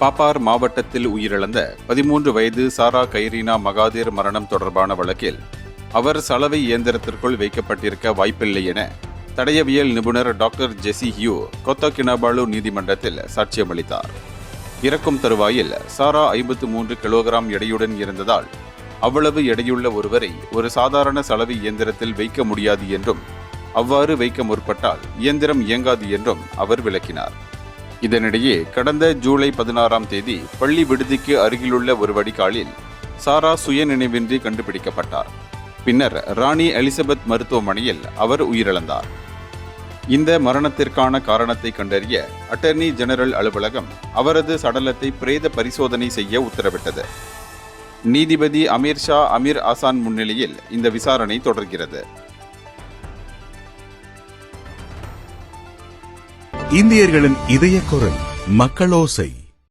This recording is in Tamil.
பாப்பார் மாவட்டத்தில் உயிரிழந்த 13 வயது சாரா கைரீனா மகாதீர் மரணம் தொடர்பான வழக்கில் அவர் சலவை இயந்திரத்திற்குள் வைக்கப்பட்டிருக்க வாய்ப்பில்லை என தடயவியல் நிபுணர் டாக்டர் ஜெசி ஹியூ கொத்த கினாபாலு நீதிமன்றத்தில் சாட்சியமளித்தார். இறக்கும் தருவாயில் சாரா 53 கிலோகிராம் எடையுடன் இருந்ததால் அவ்வளவு எடையுள்ள ஒருவரை ஒரு சாதாரண சலவை இயந்திரத்தில் வைக்க முடியாது என்றும், அவ்வாறு வைக்க முற்பட்டால் இயந்திரம் இயங்காது என்றும் அவர் விளக்கினார். இதனிடையே கடந்த ஜூலை 16ஆம் தேதி பள்ளி விடுதிக்கு அருகிலுள்ள ஒரு வடிகாலில் சாரா சுயநினைவின்றி கண்டுபிடிக்கப்பட்டார். பின்னர் ராணி எலிசபெத் மருத்துவமனையில் அவர் உயிரிழந்தார். இந்த மரணத்திற்கான காரணத்தை கண்டறிய அட்டர்னி ஜெனரல் அலுவலகம் அவரது சடலத்தை பிரேத பரிசோதனை செய்ய உத்தரவிட்டது. நீதிபதி அமீர் ஷா அமீர் ஆசான் முன்னிலையில் இந்த விசாரணை தொடர்கிறது. இந்தியர்களின் இதய குரல் மக்களோசை.